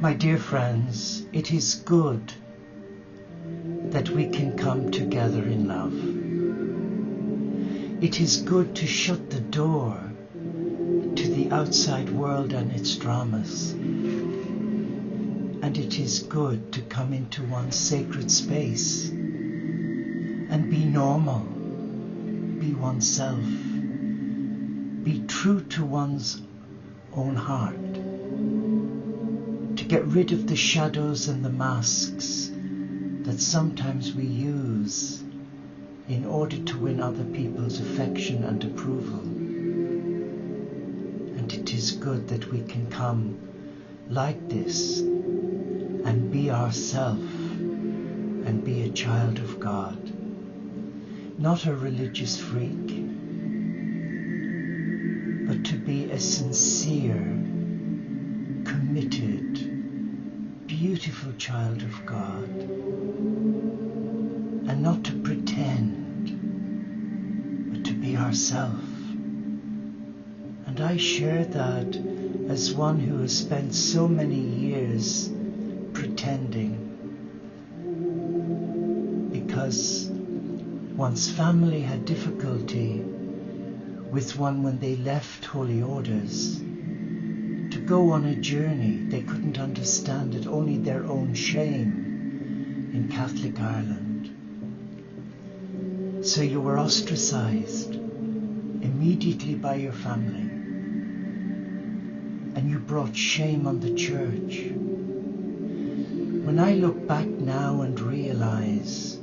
My dear friends, it is good that we can come together in love. It is good to shut the door to the outside world and its dramas. And it is good to come into one's sacred space and be normal, be oneself, be true to one's own heart, to get rid of the shadows and the masks that sometimes we use in order to win other people's affection and approval. And it is good that we can come like this and be ourselves and be a child of God, not a religious freak, but to be a sincere, committed, beautiful child of God, and not to pretend, but to be ourselves. And I share that as one who has spent so many years pretending, because one's family had difficulty with one when they left holy orders to go on a journey. They couldn't understand it, only their own shame in Catholic Ireland. So you were ostracized immediately by your family, and you brought shame on the church. When I look back now and realize,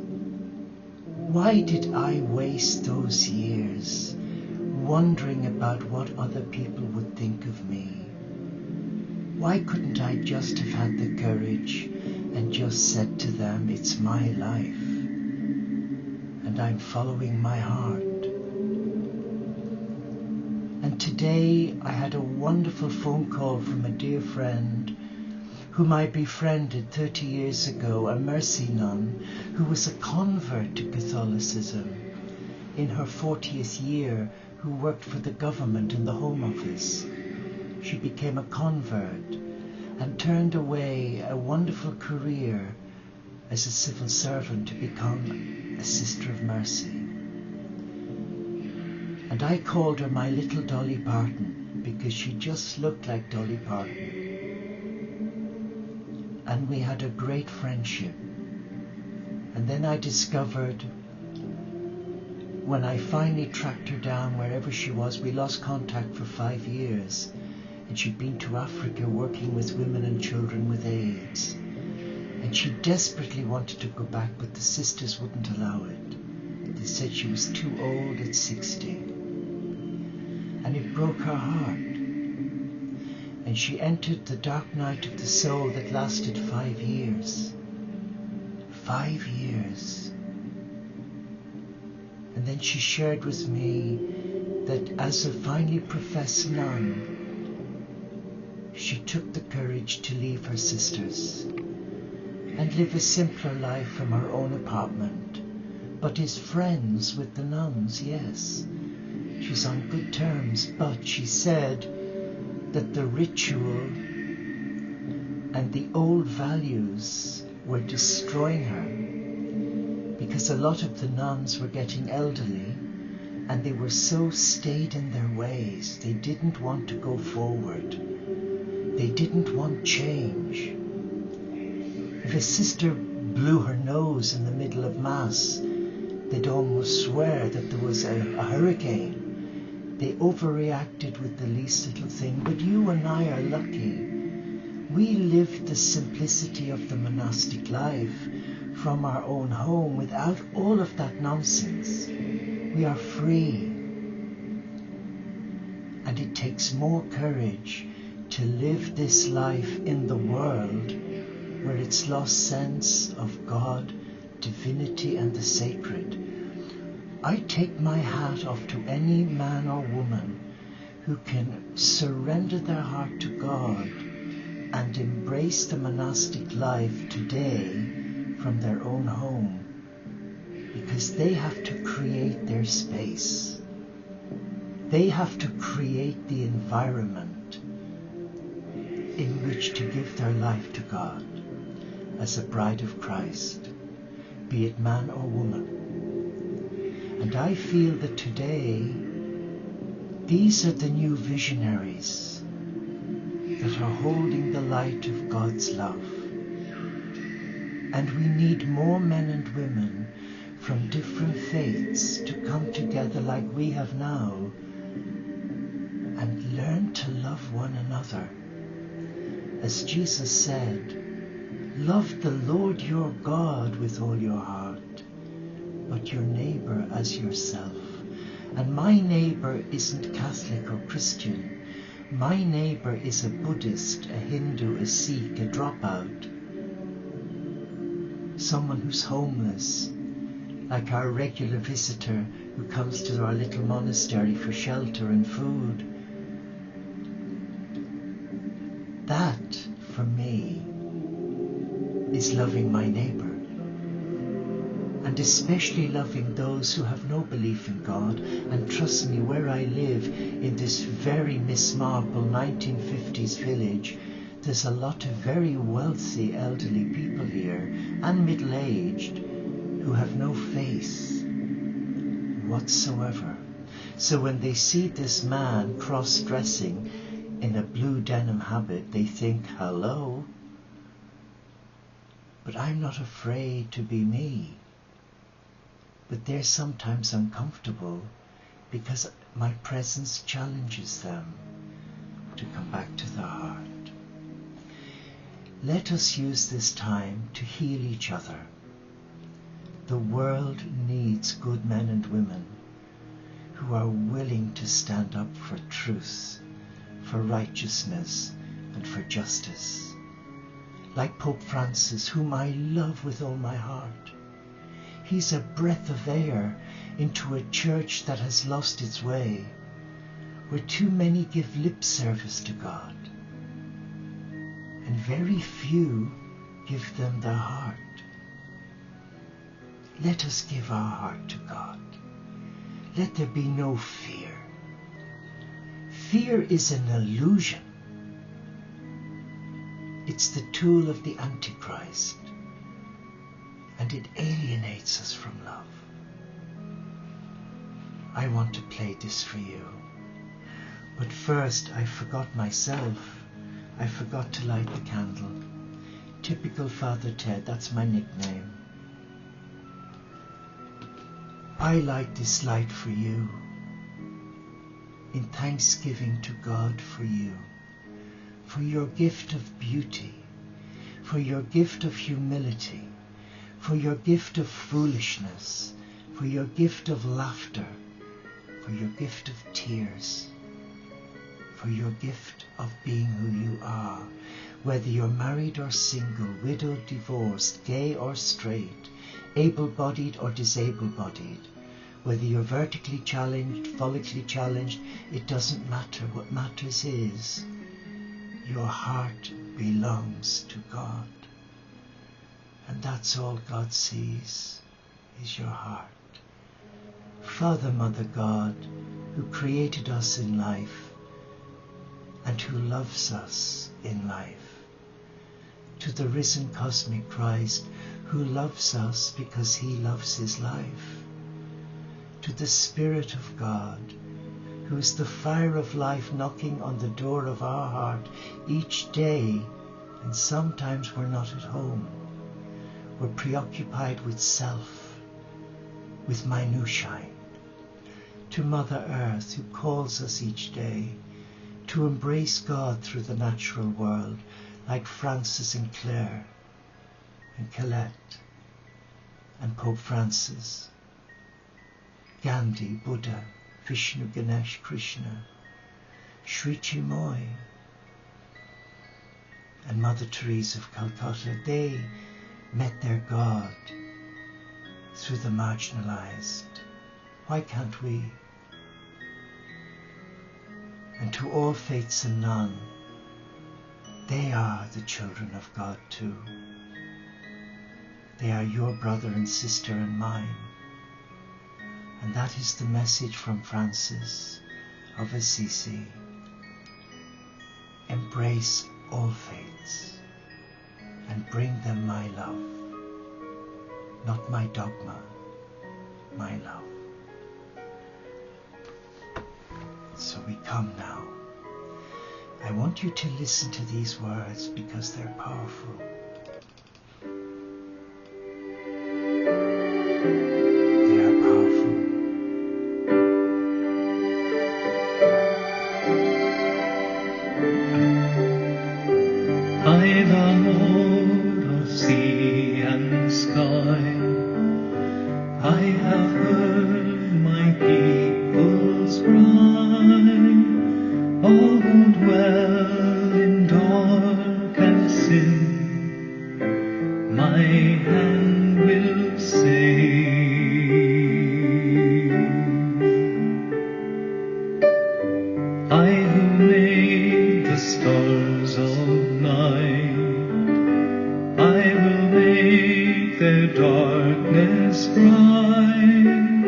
why did I waste those years wondering about what other people would think of me? Why couldn't I just have had the courage and just said to them, it's my life, and I'm following my heart? And today I had a wonderful phone call from a dear friend whom I befriended 30 years ago, a mercy nun who was a convert to Catholicism in her 40th year, who worked for the government in the Home Office. She became a convert and turned away a wonderful career as a civil servant to become a Sister of Mercy. And I called her my little Dolly Parton because she just looked like Dolly Parton. And we had a great friendship. And then I discovered, when I finally tracked her down wherever she was, we lost contact for 5 years, and she'd been to Africa working with women and children with AIDS. And she desperately wanted to go back, but the sisters wouldn't allow it. They said she was too old at 60. And it broke her heart. And she entered the dark night of the soul that lasted 5 years. 5 years. And then she shared with me that as a finally professed nun, she took the courage to leave her sisters and live a simpler life from her own apartment, but is friends with the nuns, yes. She's on good terms, but she said that the ritual and the old values were destroying her, because a lot of the nuns were getting elderly and they were so stayed in their ways. They didn't want to go forward. They didn't want change. If a sister blew her nose in the middle of Mass, they'd almost swear that there was a hurricane. They overreacted with the least little thing. But you and I are lucky. We lived the simplicity of the monastic life from our own home without all of that nonsense. We are free. And it takes more courage to live this life in the world where it's lost sense of God, divinity and the sacred. I take my hat off to any man or woman who can surrender their heart to God and embrace the monastic life today from their own home, because they have to create their space. They have to create the environment. in which to give their life to God as a bride of Christ, be it man or woman. And I feel that today, these are the new visionaries that are holding the light of God's love. And we need more men and women from different faiths to come together like we have now and learn to love one another. As Jesus said, love the Lord your God with all your heart, but your neighbor as yourself. And my neighbor isn't Catholic or Christian. My neighbor is a Buddhist, a Hindu, a Sikh, a dropout. Someone who's homeless, like our regular visitor who comes to our little monastery for shelter and food. That, for me, is loving my neighbor. And especially loving those who have no belief in God. And trust me, where I live, in this very mismarble 1950s village, there's a lot of very wealthy elderly people here, and middle-aged, who have no faith whatsoever. So when they see this man cross-dressing in a blue denim habit, they think, hello. But I'm not afraid to be me. But they're sometimes uncomfortable because my presence challenges them to come back to the heart. Let us use this time to heal each other. The world needs good men and women who are willing to stand up for truth, for righteousness, and for justice. Like Pope Francis, whom I love with all my heart. He's a breath of air into a church that has lost its way, where too many give lip service to God, and very few give them their heart. Let us give our heart to God. Let there be no fear. Fear is an illusion. It's the tool of the Antichrist, and it alienates us from love. I want to play this for you. But first, I forgot myself. I forgot to light the candle. Typical Father Ted, that's my nickname. I light this light for you, in thanksgiving to God for you, for your gift of beauty, for your gift of humility, for your gift of foolishness, for your gift of laughter, for your gift of tears, for your gift of being who you are, whether you're married or single, widowed, divorced, gay or straight, able-bodied or disabled-bodied, whether you're vertically challenged, follically challenged, it doesn't matter. What matters is your heart belongs to God. And that's all God sees, is your heart. Father, Mother God, who created us in life and who loves us in life, to the risen cosmic Christ who loves us because he loves his life, to the Spirit of God, who is the fire of life knocking on the door of our heart each day, and sometimes we're not at home. We're preoccupied with self, with minutiae. To Mother Earth, who calls us each day to embrace God through the natural world, like Francis and Claire, and Colette, and Pope Francis, Gandhi, Buddha, Vishnu, Ganesh, Krishna, Sri Chinmoy, and Mother Teresa of Calcutta. They met their God through the marginalized. Why can't we? And to all faiths and none, they are the children of God too. They are your brother and sister and mine. And that is the message from Francis of Assisi. Embrace all faiths and bring them my love, not my dogma, my love. So we come now. I want you to listen to these words because they're powerful. They are powerful. I, the Lord of sea and sky, I have heard my people's cry, all who dwell in dark and sin, my hand will save. I who made the stars of night, I will make their darkness bright.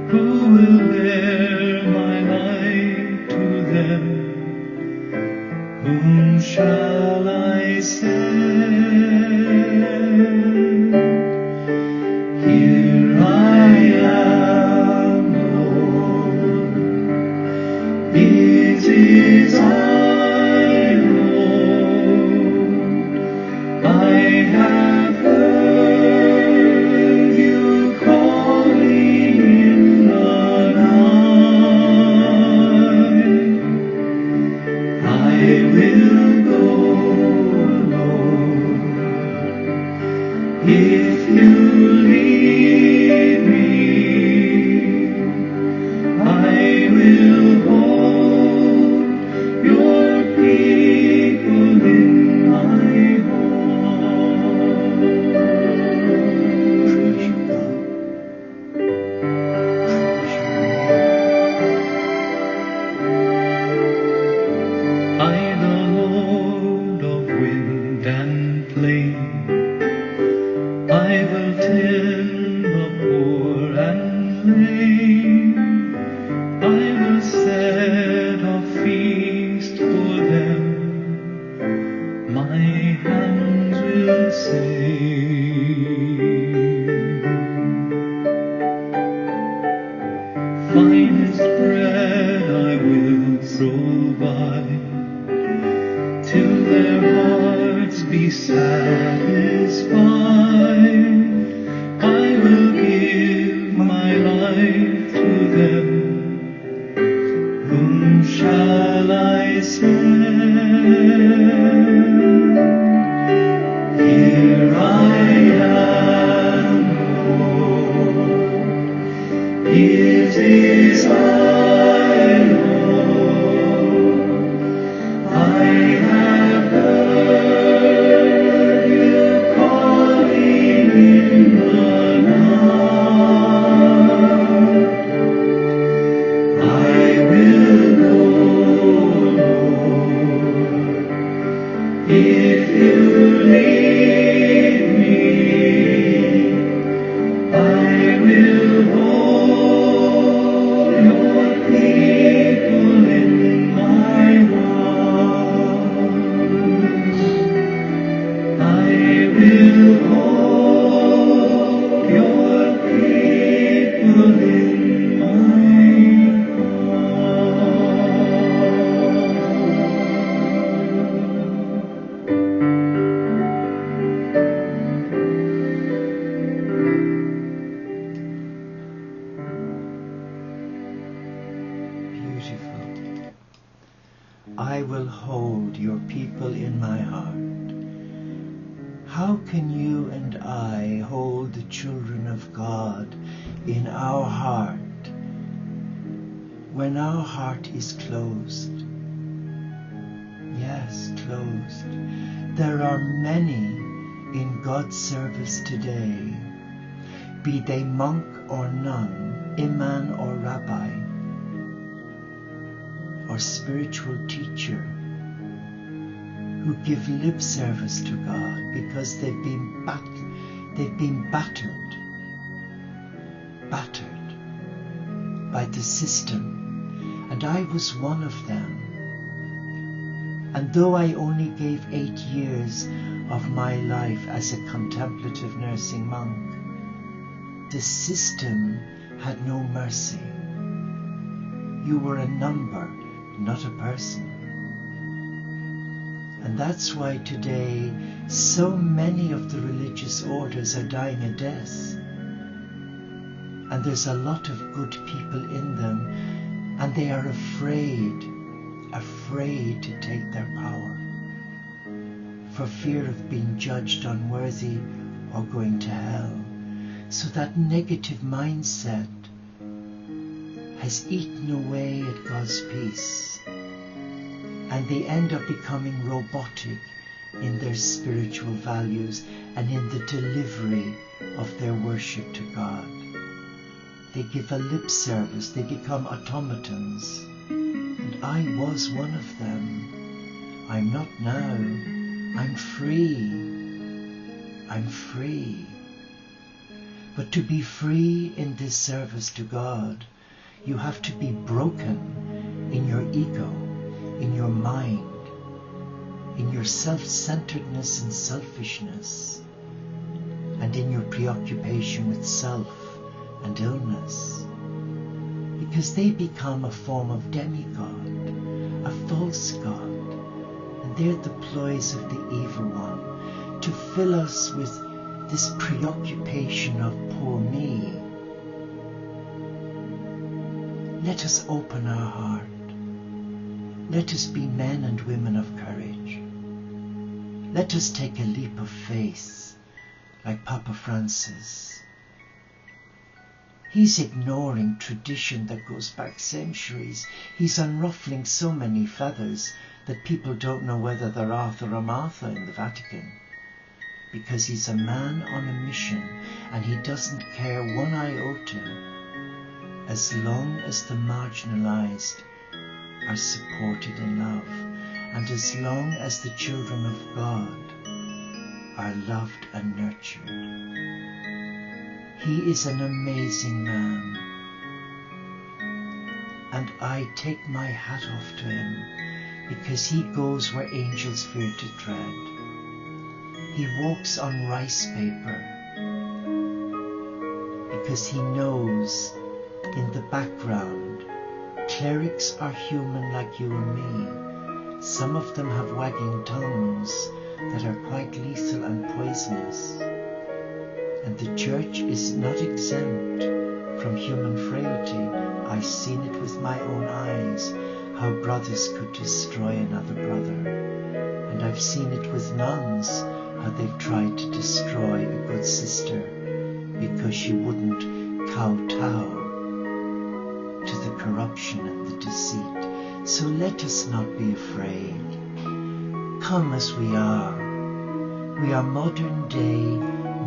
Who will bear my light to them? Whom shall I send? Here I am, Lord. It is I, Lord. I have heard you calling in the night. I will go, Lord, if you lead me. I will hold your people in my heart. Praise you, God. Praise your name. I, the Lord of wind and plain, I will tend the poor and lame. I will set a feast for them, my hands will save. Finest bread I will provide, till their hearts be satisfied. I will give my life to them. Whom shall I send? Here I am, Lord. It is I, Lord. I have heard you calling in the night. I will go, Lord, if you lead me. I will hold your people in my heart. I will hold your people in my Beautiful. I will hold your people in my heart. How can you and I hold the children of God in our heart when our heart is closed? Yes, closed. There are many in God's service today, be they monk or nun, imam or rabbi, or spiritual teacher, who give lip service to God because they've been battered by the system. And I was one of them. And though I only gave 8 years of my life as a contemplative nursing monk, the system had no mercy. You were a number, not a person. And that's why today so many of the religious orders are dying a death. And there's a lot of good people in them, and they are afraid to take their power for fear of being judged unworthy or going to hell. So that negative mindset has eaten away at God's peace, and they end up becoming robotic in their spiritual values and in the delivery of their worship to God. They give a lip service, they become automatons. And I was one of them. I'm not now. I'm free. I'm free. But to be free in this service to God, you have to be broken in your ego, in your mind, in your self-centeredness and selfishness, and in your preoccupation with self and illness, because they become a form of demigod, a false god, and they're the ploys of the evil one to fill us with this preoccupation of poor me. Let us open our heart. Let us be men and women of courage. Let us take a leap of faith, like Papa Francis. He's ignoring tradition that goes back centuries. He's unruffling so many feathers that people don't know whether they're Arthur or Martha in the Vatican. Because he's a man on a mission, and he doesn't care one iota as long as the marginalized are supported in love, and as long as the children of God are loved and nurtured. He is an amazing man, and I take my hat off to him, because he goes where angels fear to tread. He walks on rice paper, because he knows in the background clerics are human like you and me. Some of them have wagging tongues that are quite lethal and poisonous. And the church is not exempt from human frailty. I've seen it with my own eyes, how brothers could destroy another brother. And I've seen it with nuns, how they've tried to destroy a good sister because she wouldn't kowtow to the corruption and the deceit. So let us not be afraid. Come as we are. We are modern day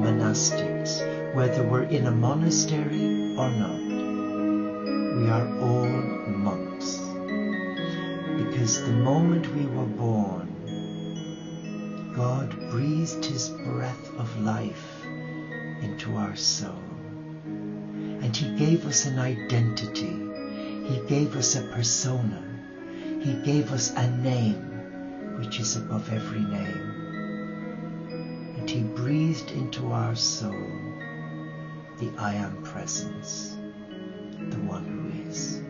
monastics, whether we're in a monastery or not. We are all monks. Because the moment we were born, God breathed his breath of life into our soul. And he gave us an identity. He gave us a persona. He gave us a name, which is above every name. And he breathed into our soul the I Am Presence, the one who is.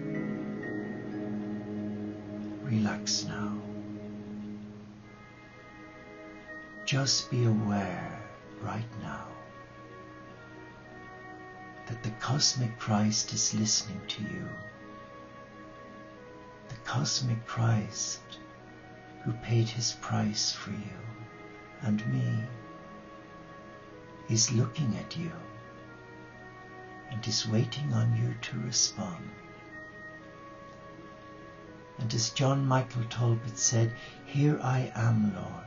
Relax now. Just be aware right now that the cosmic Christ is listening to you. The cosmic Christ who paid his price for you and me is looking at you and is waiting on you to respond. And as John Michael Talbot said, "Here I am, Lord."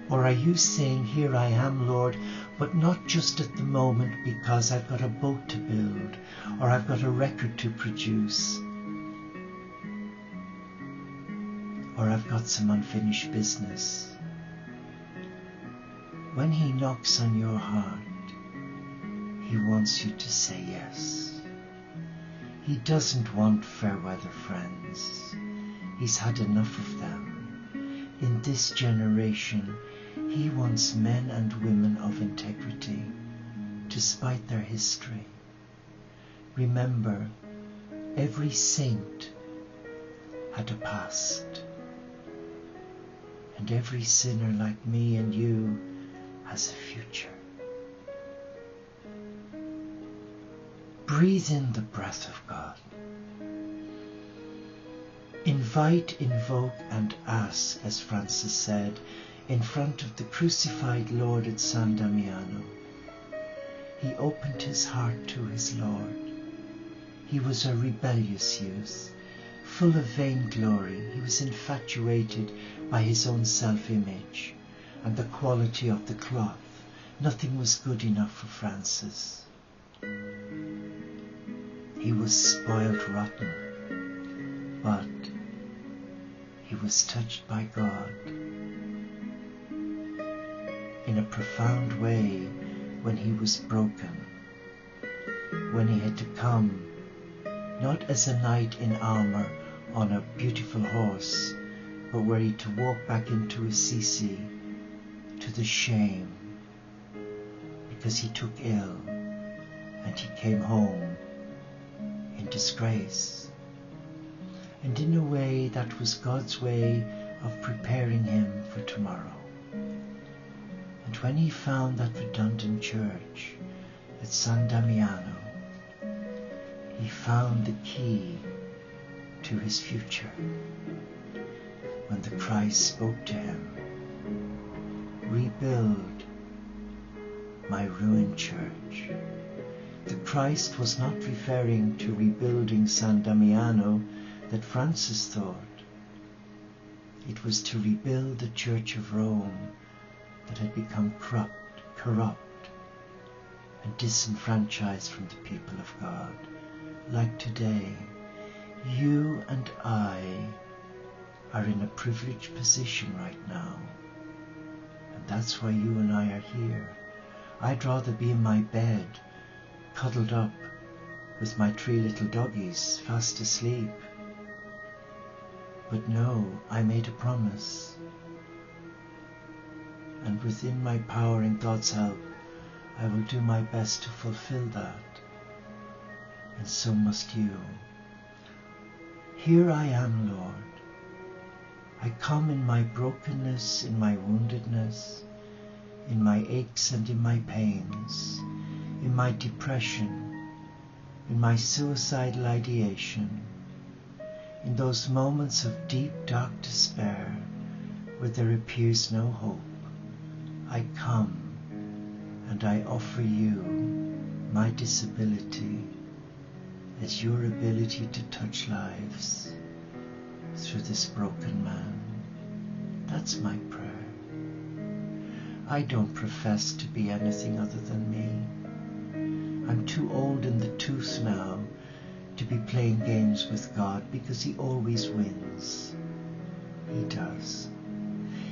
Or are you saying, "Here I am, Lord," but not just at the moment because I've got a boat to build or I've got a record to produce or I've got some unfinished business? When he knocks on your heart, he wants you to say yes. He doesn't want fair weather friends. He's had enough of them. In this generation, he wants men and women of integrity, despite their history. Remember, every saint had a past, and every sinner like me and you has a future. Breathe in the breath of God. Invite, invoke, and ask, as Francis said, in front of the crucified Lord at San Damiano. He opened his heart to his Lord. He was a rebellious youth, full of vainglory. He was infatuated by his own self-image and the quality of the cloth. Nothing was good enough for Francis. He was spoiled rotten, but he was touched by God in a profound way when he was broken, when he had to come not as a knight in armor on a beautiful horse, but were he to walk back into Assisi to the shame, because he took ill and he came home in disgrace. And in a way, that was God's way of preparing him for tomorrow. And when he found that redundant church at San Damiano, he found the key to his future when the Christ spoke to him, "Rebuild my ruined church." The Christ was not referring to rebuilding San Damiano that Francis thought. It was to rebuild the Church of Rome that had become corrupt, and disenfranchised from the people of God. Like today, you and I are in a privileged position right now, and that's why you and I are here. I'd rather be in my bed, cuddled up with my 3 little doggies, fast asleep. But no, I made a promise, and within my power and God's help, I will do my best to fulfill that, and so must you. Here I am, Lord. I come in my brokenness, in my woundedness, in my aches and in my pains, in my depression, in my suicidal ideation, in those moments of deep, dark despair where there appears no hope. I come and I offer you my disability as your ability to touch lives through this broken man. That's my prayer. I don't profess to be anything other than me. I'm too old in the tooth now to be playing games with God, because he always wins. He does.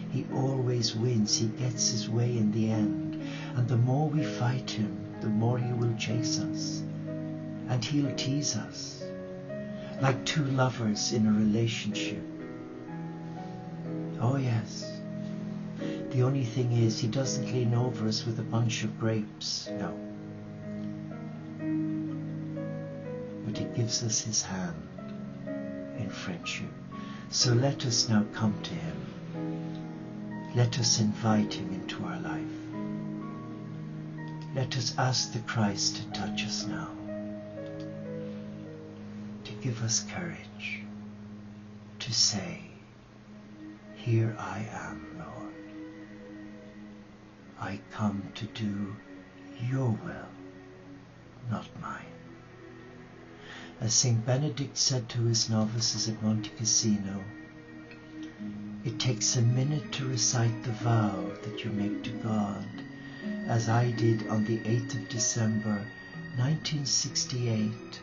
He always wins. He gets his way in the end. And the more we fight him, the more he will chase us. And he'll tease us, like 2 lovers in a relationship. Oh yes. The only thing is, he doesn't lean over us with a bunch of grapes, no. But he gives us his hand in friendship. So let us now come to him. Let us invite him into our life. Let us ask the Christ to touch us now, to give us courage, to say, "Here I am, Lord. I come to do your will, not mine." As St. Benedict said to his novices at Monte Cassino, it takes a minute to recite the vow that you make to God, as I did on the 8th of December 1968,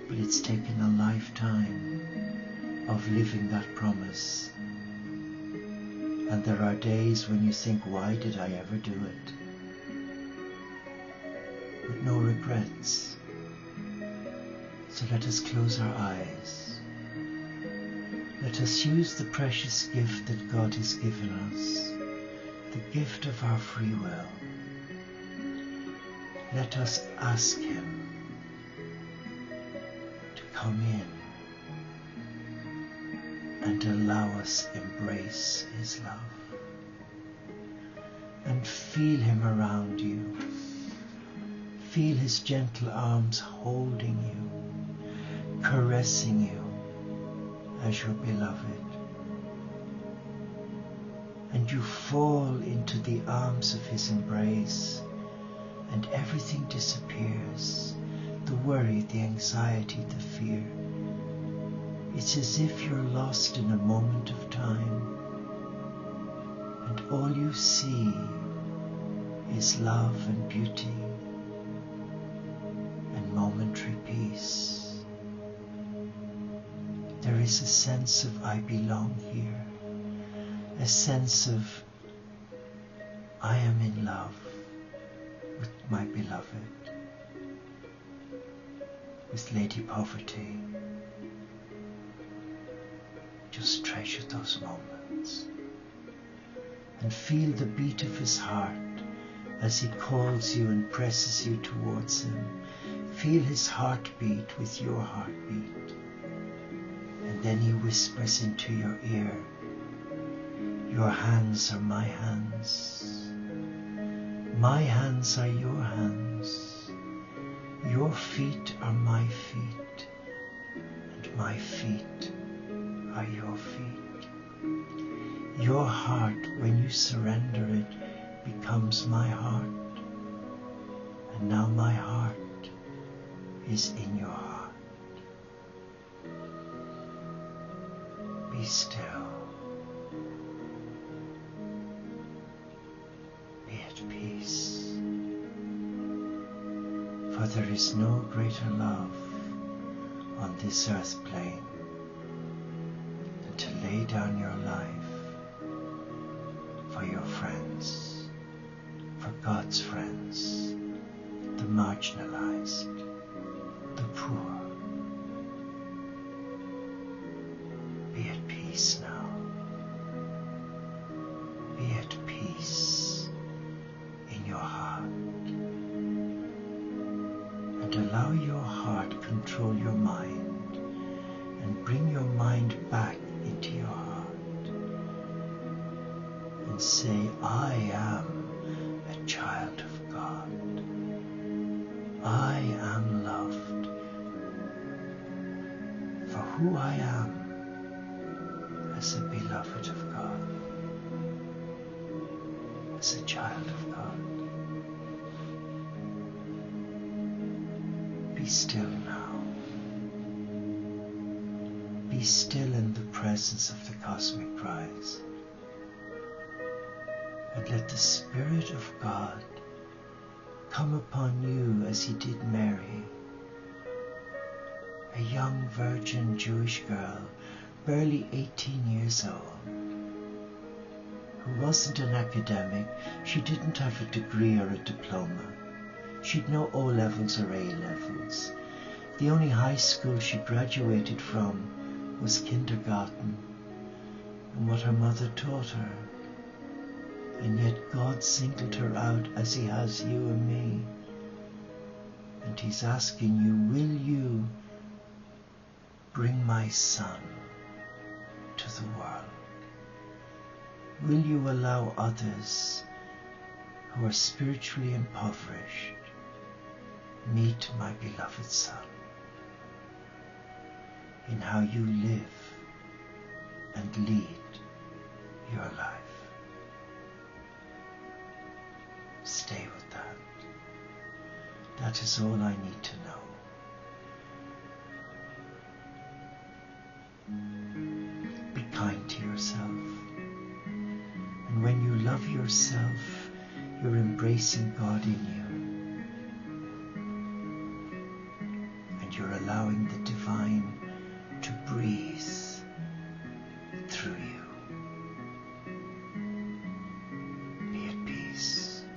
but it's taken a lifetime of living that promise. And there are days when you think, why did I ever do it? But no regrets. So let us close our eyes Let us use the precious gift that God has given us, the gift of our free will. Let us ask Him to come in and allow us embrace His love. And feel Him around you. Feel His gentle arms holding you, caressing you as your beloved. And you fall into the arms of His embrace, and everything disappears. The worry, the anxiety, the fear. It's as if you're lost in a moment of time, and all you see is love and beauty and momentary peace. There is a sense of I belong here, a sense of I am in love with my beloved, with Lady Poverty. Just treasure those moments and feel the beat of His heart as He calls you and presses you towards Him. Feel His heartbeat with your heartbeat. And then He whispers into your ear, your hands are my hands. My hands are your hands. Your feet are my feet. And my feet are your feet. Your heart, when you surrender it, becomes my heart. And now my heart is in your heart. Be still. Be at peace. For there is no greater love on this earth plane than to lay down your life for your friends, for God's friends, the marginalized, the poor. Be at peace now. Be at peace in your heart. And allow your heart control your mind and bring your mind back into your heart. And say, I am a child of God. I am loved for who I am as a beloved of God, as a child of God. Be still now. Be still in the presence of the cosmic rise. And let the Spirit of God come upon you as He did Mary, a young virgin Jewish girl, barely 18 years old, who wasn't an academic. She didn't have a degree or a diploma. She'd no O-levels or A-levels. The only high school she graduated from was kindergarten, and what her mother taught her. And yet God singled her out as He has you and me. And He's asking you, will you bring my Son to the world? Will you allow others who are spiritually impoverished meet my beloved Son in how you live and lead your life? Stay with that. That is all I need to know. Be kind to yourself. And when you love yourself, you're embracing God in you. And you're allowing the divine to breathe